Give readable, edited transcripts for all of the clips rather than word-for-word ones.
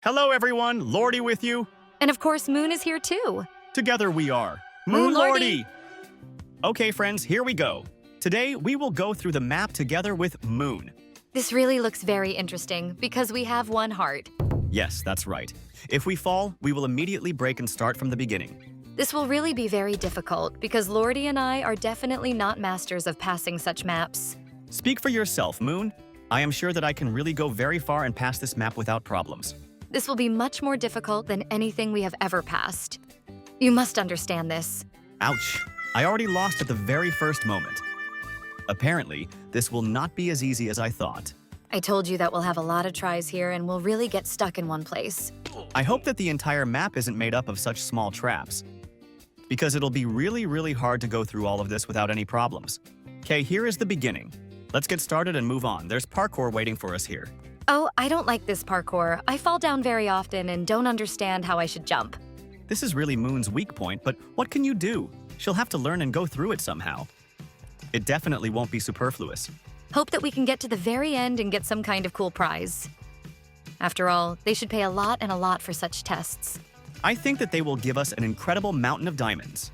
Hello everyone, Lordi with you. And of course, Moon is here too. Together we are Moonlordi. Okay friends, here we go. Today we will go through the map together with Moon. This really looks very interesting because we have one heart. Yes, that's right. If we fall, we will immediately break and start from the beginning. This will really be very difficult because Lordi and I are definitely not masters of passing such maps. Speak for yourself, Moon. I am sure that I can really go very far and pass this map without problems. This will be much more difficult than anything we have ever passed. You must understand this. Ouch. I already lost at the very first moment. Apparently, this will not be as easy as I thought. I told you that we'll have a lot of tries here and we'll really get stuck in one place. I hope that the entire map isn't made up of such small traps, because it'll be really hard to go through all of this without any problems. Okay, here is the beginning. Let's get started and move on. There's parkour waiting for us here. Oh, I don't like this parkour. I fall down very often and don't understand how I should jump. This is really Moon's weak point, but what can you do? She'll have to learn and go through it somehow. It definitely won't be superfluous. Hope that we can get to the very end and get some kind of cool prize. After all, they should pay a lot for such tests. I think that they will give us an incredible mountain of diamonds.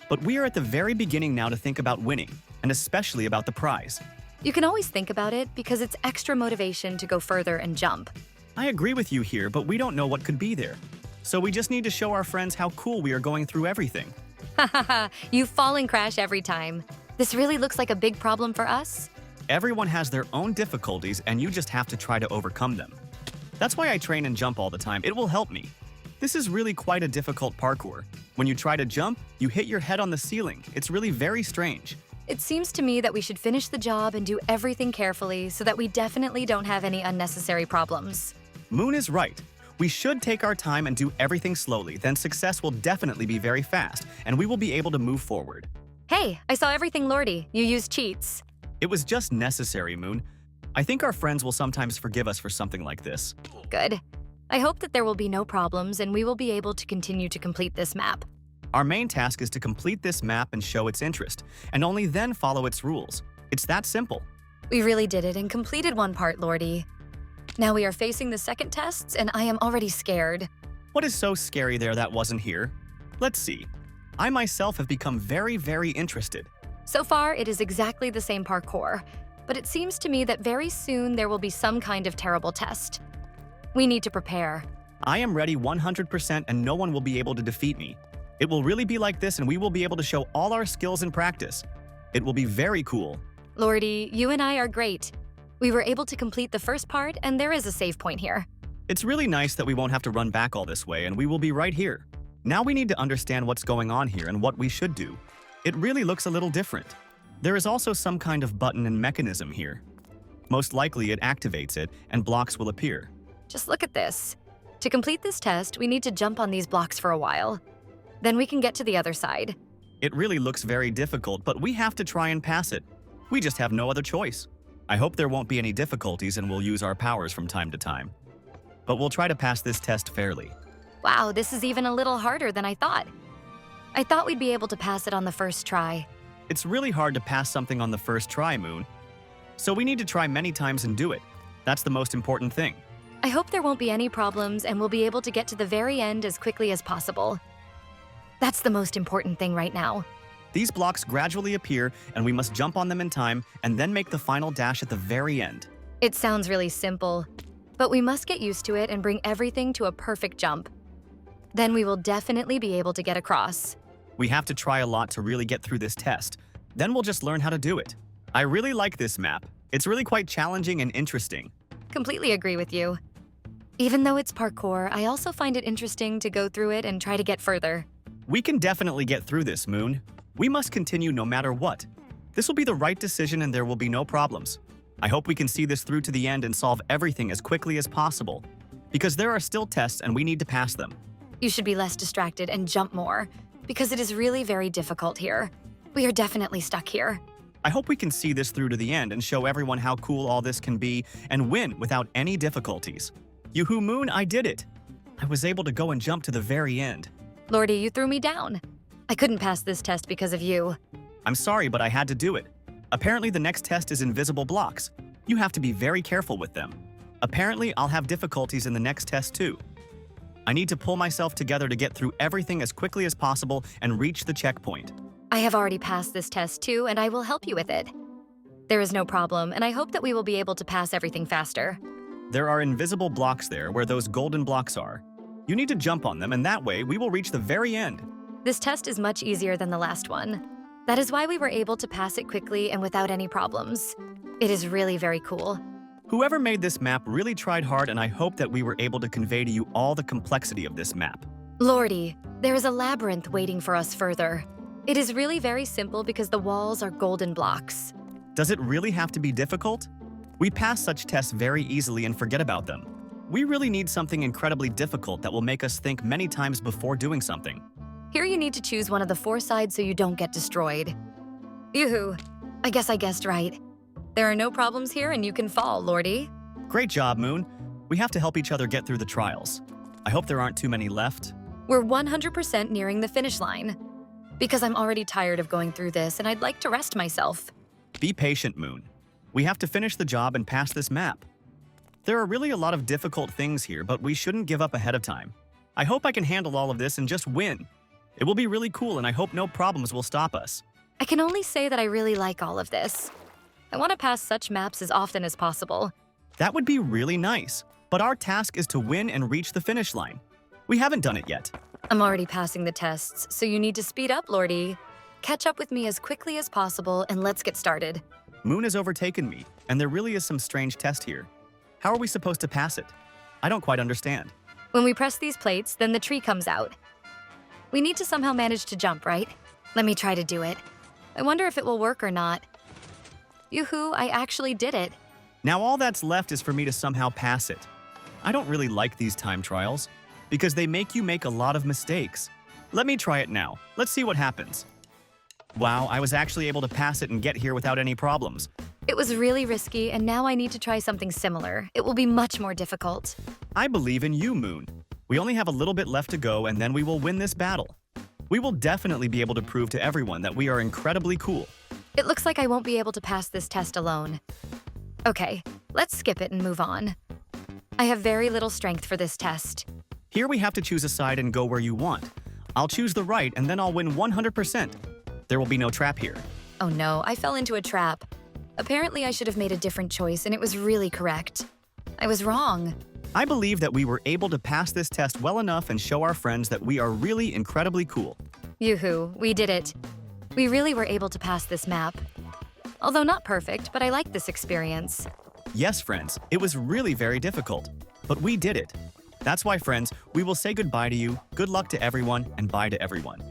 But we are at the very beginning now to think about winning, and especially about the prize. You can always think about it because it's extra motivation to go further and jump. I agree with you here, but we don't know what could be there. So we just need to show our friends how cool we are going through everything. Hahaha, you fall and crash every time. This really looks like a big problem for us. Everyone has their own difficulties and you just have to try to overcome them. That's why I train and jump all the time. It will help me. This is really quite a difficult parkour. When you try to jump, you hit your head on the ceiling. It's really very strange. It seems to me that we should finish the job and do everything carefully so that we definitely don't have any unnecessary problems. Moon is right. We should take our time and do everything slowly, then success will definitely be very fast, and we will be able to move forward. Hey, I saw everything, Lordi. You used cheats. It was just necessary, Moon. I think our friends will sometimes forgive us for something like this. Good. I hope that there will be no problems and we will be able to continue to complete this map. Our main task is to complete this map and show its interest, and only then follow its rules. It's that simple. We really did it and completed one part, Lordi. Now we are facing the second tests and I am already scared. What is so scary there that wasn't here? Let's see. I myself have become very interested. So far, it is exactly the same parkour, but it seems to me that very soon there will be some kind of terrible test. We need to prepare. I am ready 100% and no one will be able to defeat me. It will really be like this and we will be able to show all our skills in practice. It will be very cool. Lordi, you and I are great. We were able to complete the first part and there is a save point here. It's really nice that we won't have to run back all this way and we will be right here. Now we need to understand what's going on here and what we should do. It really looks a little different. There is also some kind of button and mechanism here. Most likely it activates it and blocks will appear. Just look at this. To complete this test, we need to jump on these blocks for a while. Then we can get to the other side. It really looks very difficult, but we have to try and pass it. We just have no other choice. I hope there won't be any difficulties and we'll use our powers from time to time. But we'll try to pass this test fairly. Wow, this is even a little harder than I thought. I thought we'd be able to pass it on the first try. It's really hard to pass something on the first try, Moon. So we need to try many times and do it. That's the most important thing. I hope there won't be any problems and we'll be able to get to the very end as quickly as possible. That's the most important thing right now. These blocks gradually appear and we must jump on them in time and then make the final dash at the very end. It sounds really simple, but we must get used to it and bring everything to a perfect jump. Then we will definitely be able to get across. We have to try a lot to really get through this test. Then we'll just learn how to do it. I really like this map. It's really quite challenging and interesting. Completely agree with you. Even though it's parkour, I also find it interesting to go through it and try to get further. We can definitely get through this, Moon. We must continue no matter what. This will be the right decision and there will be no problems. I hope we can see this through to the end and solve everything as quickly as possible. Because there are still tests and we need to pass them. You should be less distracted and jump more, because it is really very difficult here. We are definitely stuck here. I hope we can see this through to the end and show everyone how cool all this can be and win without any difficulties. Yoo-hoo, Moon, I did it! I was able to go and jump to the very end. Lordi, you threw me down. I couldn't pass this test because of you. I'm sorry, but I had to do it. Apparently the next test is invisible blocks. You have to be very careful with them. Apparently, I'll have difficulties in the next test too. I need to pull myself together to get through everything as quickly as possible and reach the checkpoint. I have already passed this test too, and I will help you with it. There is no problem, and I hope that we will be able to pass everything faster. There are invisible blocks there where those golden blocks are. You need to jump on them, and that way we will reach the very end. This test is much easier than the last one. That is why we were able to pass it quickly and without any problems. It is really very cool. Whoever made this map really tried hard, and I hope that we were able to convey to you all the complexity of this map. Lordi, there is a labyrinth waiting for us further. It is really very simple because the walls are golden blocks. Does it really have to be difficult? We pass such tests very easily and forget about them. We really need something incredibly difficult that will make us think many times before doing something. Here you need to choose one of the 4 sides so you don't get destroyed. Yoo-hoo! I guess I guessed right. There are no problems here and you can fall, Lordi. Great job, Moon. We have to help each other get through the trials. I hope there aren't too many left. We're 100% nearing the finish line. Because I'm already tired of going through this and I'd like to rest myself. Be patient, Moon. We have to finish the job and pass this map. There are really a lot of difficult things here, but we shouldn't give up ahead of time. I hope I can handle all of this and just win. It will be really cool, and I hope no problems will stop us. I can only say that I really like all of this. I want to pass such maps as often as possible. That would be really nice, but our task is to win and reach the finish line. We haven't done it yet. I'm already passing the tests, so you need to speed up, Lordi. Catch up with me as quickly as possible, and let's get started. Moon has overtaken me, and there really is some strange test here. How are we supposed to pass it? I don't quite understand. When we press these plates, then the tree comes out. We need to somehow manage to jump, right? Let me try to do it. I wonder if it will work or not. Yoo-hoo, I actually did it. Now all that's left is for me to somehow pass it. I don't really like these time trials, because they make you make a lot of mistakes. Let me try it now. Let's see what happens. Wow, I was actually able to pass it and get here without any problems. It was really risky, and now I need to try something similar. It will be much more difficult. I believe in you, Moon. We only have a little bit left to go, and then we will win this battle. We will definitely be able to prove to everyone that we are incredibly cool. It looks like I won't be able to pass this test alone. Okay, let's skip it and move on. I have very little strength for this test. Here we have to choose a side and go where you want. I'll choose the right, and then I'll win 100%. There will be no trap here. Oh no, I fell into a trap. Apparently I should have made a different choice, and it was really correct. I was wrong. I believe that we were able to pass this test well enough and show our friends that we are really incredibly cool. Yoo-hoo, we did it. We really were able to pass this map. Although not perfect, but I like this experience. Yes, friends, it was really very difficult, but we did it. That's why, friends, we will say goodbye to you, good luck to everyone, and bye to everyone.